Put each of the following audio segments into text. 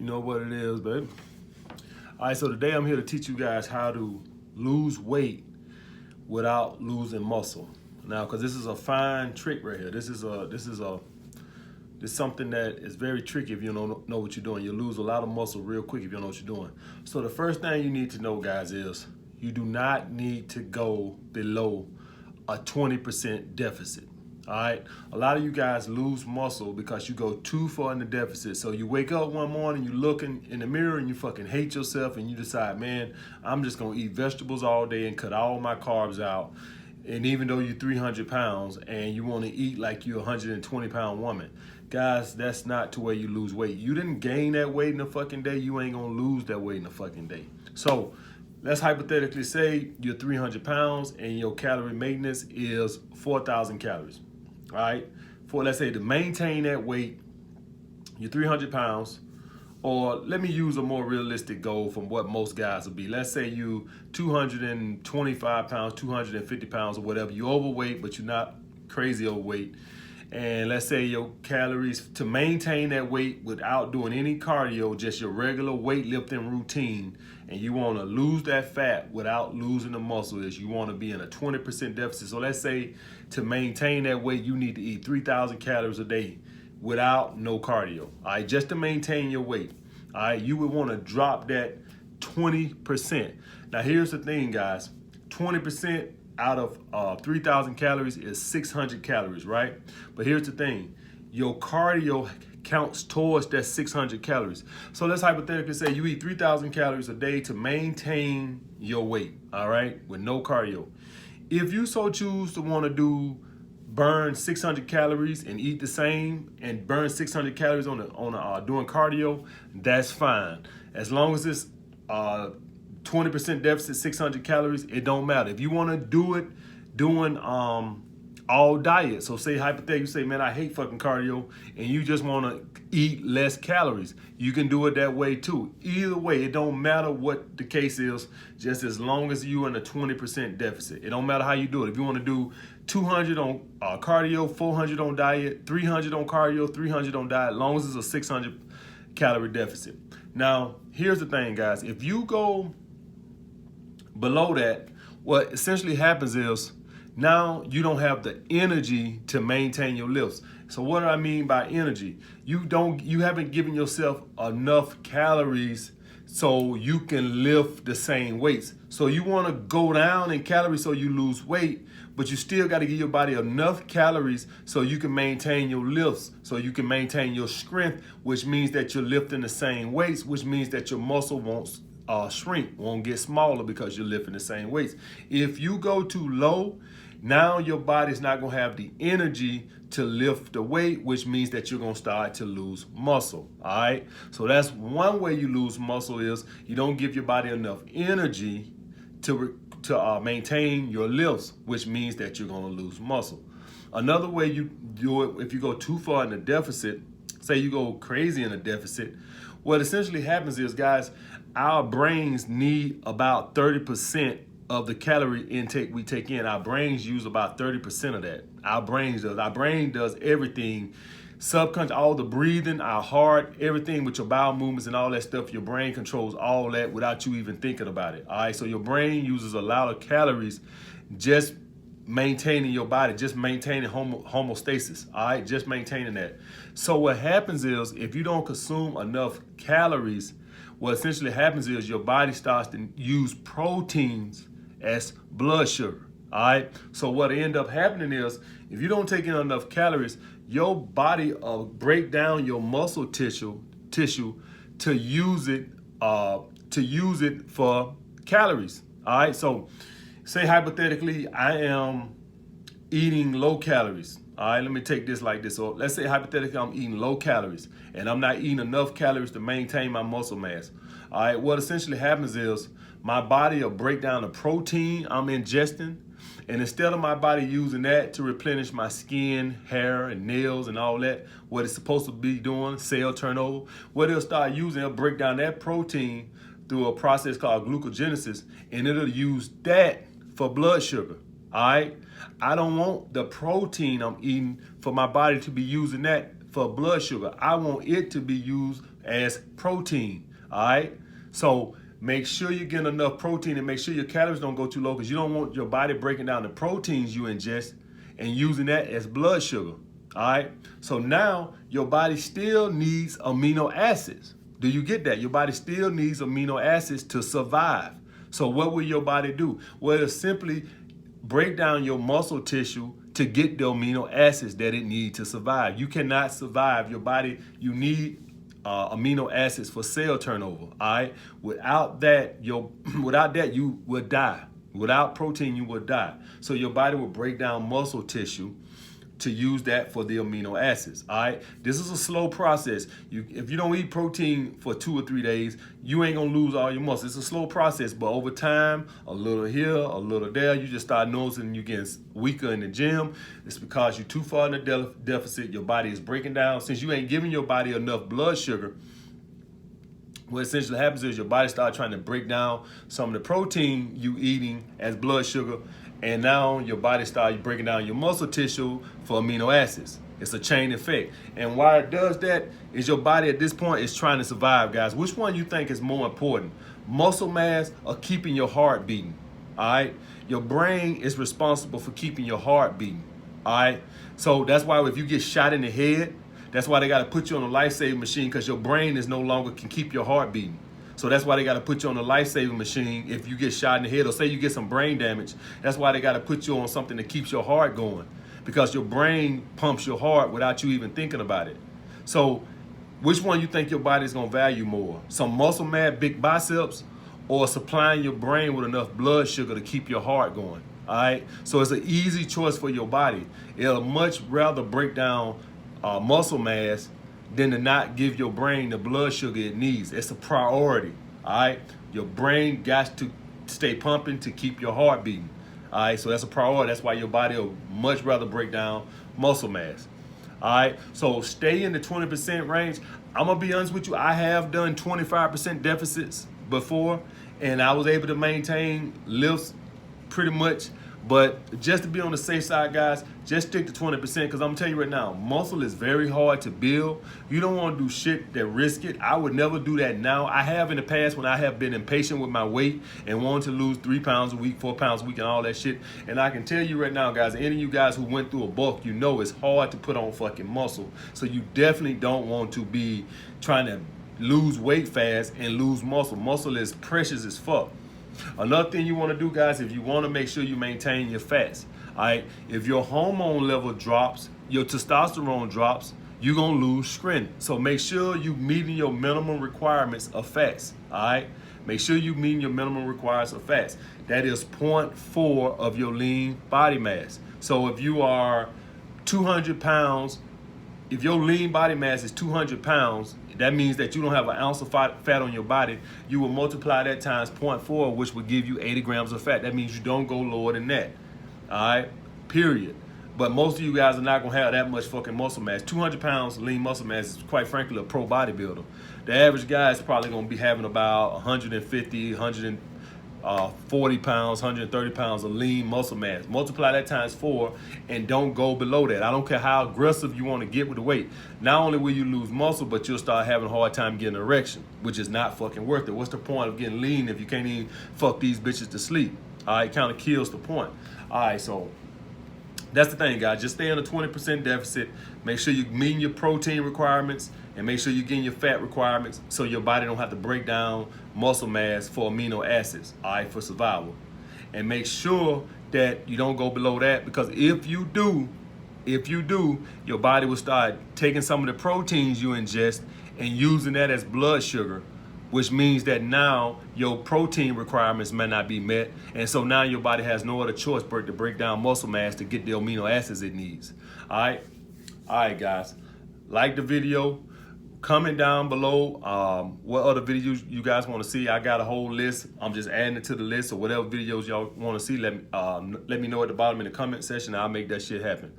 You know what it is, baby. All right, so today I'm here to teach you guys how to lose weight without losing muscle. Now, because this is a fine trick right here. This is something that is very tricky if you don't know what you're doing. You lose a lot of muscle real quick if you don't know what you're doing. So the first thing you need to know, guys, is you do not need to go below a 20% deficit. All right, a lot of you guys lose muscle because you go too far in the deficit. So you wake up one morning, you look in the mirror and you fucking hate yourself and you decide, man, I'm just gonna eat vegetables all day and cut all my carbs out. And even though you're 300 pounds and you wanna eat like you're a 120-pound woman, guys, that's not the way you lose weight. You didn't gain that weight in a fucking day, you ain't gonna lose that weight in a fucking day. So let's hypothetically say you're 300 pounds and your calorie maintenance is 4,000 calories. All right, for let's say to maintain that weight, you're 300 pounds, or let me use a more realistic goal from what most guys will be. Let's say you 225 pounds, 250 pounds, or whatever. You're overweight, but you're not crazy overweight. And let's say your calories to maintain that weight without doing any cardio, just your regular weightlifting routine, and you want to lose that fat without losing the muscle, is you want to be in a 20% deficit. So let's say to maintain that weight, you need to eat 3,000 calories a day without no cardio. All right, just to maintain your weight. All right, you would want to drop that 20%. Now here's the thing, guys, 20% out of 3,000 calories is 600 calories, right? But here's the thing, your cardio counts towards that 600 calories. So let's hypothetically say you eat 3,000 calories a day to maintain your weight, all right, with no cardio. If you so choose to want to burn 600 calories and eat the same and burn 600 calories on doing cardio, that's fine. As long as it's 20% deficit, 600 calories, it don't matter. If you want to do it doing all diet, so say hypothetically, you say, man, I hate fucking cardio, and you just want to eat less calories, you can do it that way too. Either way, it don't matter what the case is, just as long as you're in a 20% deficit. It don't matter how you do it. If you want to do 200 on cardio, 400 on diet, 300 on cardio, 300 on diet, as long as it's a 600 calorie deficit. Now, here's the thing, guys. If you go below that, what essentially happens is now you don't have the energy to maintain your lifts. So what do I mean by energy? You haven't given yourself enough calories so you can lift the same weights. So you want to go down in calories so you lose weight, but you still got to give your body enough calories so you can maintain your lifts, so you can maintain your strength, which means that you're lifting the same weights, which means that your muscle won't shrink, won't get smaller because you're lifting the same weights. If you go too low, now your body's not gonna have the energy to lift the weight, which means that you're gonna start to lose muscle. All right, so that's one way you lose muscle, is you don't give your body enough energy to maintain your lifts, which means that you're gonna lose muscle. Another way you do it, if you go too far in the deficit, say you go crazy in a deficit, what essentially happens is, guys, our brains need about 30% of the calorie intake we take in. Our brains use about 30% of that. Our brain does everything. Subconscious, all the breathing, our heart, everything with your bowel movements and all that stuff, your brain controls all that without you even thinking about it. All right, so your brain uses a lot of calories just maintaining your body, just maintaining homeostasis, all right, just maintaining that. So what happens is, if you don't consume enough calories, what essentially happens is your body starts to use proteins as blood sugar, all right? So what end up happening is, if you don't take in enough calories, your body will break down your muscle tissue to use it for calories, all right? So say hypothetically, I am eating low calories. All right, let me take this like this. So let's say hypothetically I'm eating low calories and I'm not eating enough calories to maintain my muscle mass. All right, what essentially happens is my body will break down the protein I'm ingesting, and instead of my body using that to replenish my skin, hair, and nails and all that, what it's supposed to be doing, cell turnover, what it'll start using, it'll break down that protein through a process called glucogenesis, and it'll use that for blood sugar. All right, I don't want the protein I'm eating for my body to be using that for blood sugar. I want it to be used as protein. All right. So make sure you're getting enough protein and make sure your calories don't go too low, because you don't want your body breaking down the proteins you ingest and using that as blood sugar. All right. So now your body still needs amino acids. Do you get that? Your body still needs amino acids to survive. So what will your body do? Well, it'll simply break down your muscle tissue to get the amino acids that it needs to survive. You cannot survive. Your body, you need amino acids for cell turnover. All right. Without that, you will die. Without protein, you will die. So your body will break down muscle tissue to use that for the amino acids. All right. This is a slow process. If you don't eat protein for 2 or 3 days, you ain't gonna lose all your muscle. It's a slow process, but over time, a little here, a little there, you just start noticing you getting weaker in the gym. It's because you're too far in the deficit. Your body is breaking down. Since you ain't giving your body enough blood sugar, what essentially happens is your body starts trying to break down some of the protein you eating as blood sugar, and now your body starts breaking down your muscle tissue for amino acids. It's a chain effect. And why it does that is your body at this point is trying to survive, guys. Which one you think is more important? Muscle mass or keeping your heart beating? All right. Your brain is responsible for keeping your heart beating. All right. So that's why if you get shot in the head, that's why they got to put you on a life-saving machine, because your brain is no longer can keep your heart beating. So that's why they got to put you on a life-saving machine if you get shot in the head, or say you get some brain damage. That's why they got to put you on something that keeps your heart going, because your brain pumps your heart without you even thinking about it. So which one you think your body's going to value more? Some muscle mass, big biceps, or supplying your brain with enough blood sugar to keep your heart going? All right. So it's an easy choice for your body. It'll much rather break down muscle mass than to not give your brain the blood sugar it needs. It's a priority. All right. Your brain got to stay pumping to keep your heart beating. All right. So that's a priority. That's why your body will much rather break down muscle mass. All right. So stay in the 20% range. I'm going to be honest with you. I have done 25% deficits before, and I was able to maintain lifts pretty much. But just to be on the safe side, guys, just stick to 20%, because I'm going to tell you right now, muscle is very hard to build. You don't want to do shit that risk it. I would never do that now. I have in the past when I have been impatient with my weight and wanted to lose 3 pounds a week, 4 pounds a week, and all that shit. And I can tell you right now, guys, any of you guys who went through a bulk, you know it's hard to put on fucking muscle. So you definitely don't want to be trying to lose weight fast and lose muscle. Muscle is precious as fuck. Another thing you want to do, guys, if you want to make sure you maintain your fats, all right, if your hormone level drops, your testosterone drops, you're going to lose strength. So make sure you meeting your minimum requirements of fats, all right? Make sure you meeting your minimum requirements of fats. That is 0.4 of your lean body mass. So if you are 200 pounds, if your lean body mass is 200 pounds, that means that you don't have an ounce of fat on your body. You will multiply that times 0.4, which will give you 80 grams of fat. That means you don't go lower than that. All right, period. But most of you guys are not going to have that much fucking muscle mass. 200 pounds lean muscle mass is, quite frankly, a pro bodybuilder. The average guy is probably going to be having about 150, 140 pounds, 130 pounds of lean muscle mass. Multiply that times 4 and don't go below that. I don't care how aggressive you want to get with the weight. Not only will you lose muscle, but you'll start having a hard time getting an erection, which is not fucking worth it. What's the point of getting lean if you can't even fuck these bitches to sleep? All right, kind of kills the point. All right, so that's the thing, guys. Just stay on a 20% deficit. Make sure you're meeting your protein requirements, and make sure you're getting your fat requirements so your body don't have to break down muscle mass for amino acids, all right, for survival. And make sure that you don't go below that, because if you do, your body will start taking some of the proteins you ingest and using that as blood sugar, which means that now your protein requirements may not be met. And so now your body has no other choice but to break down muscle mass to get the amino acids it needs. All right, guys. Like the video. Comment down below what other videos you guys want to see. I got a whole list. I'm just adding it to the list. So whatever videos y'all want to see, let me know at the bottom in the comment section. I'll make that shit happen.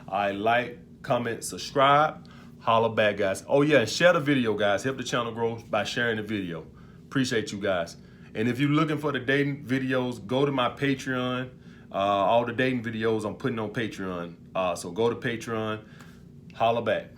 All right, like, comment, subscribe. Holla back, guys. Oh yeah, and share the video, guys. Help the channel grow by sharing the video. Appreciate you guys. And if you're looking for the dating videos, go to my Patreon. All the dating videos I'm putting on Patreon. So go to Patreon. Holla back.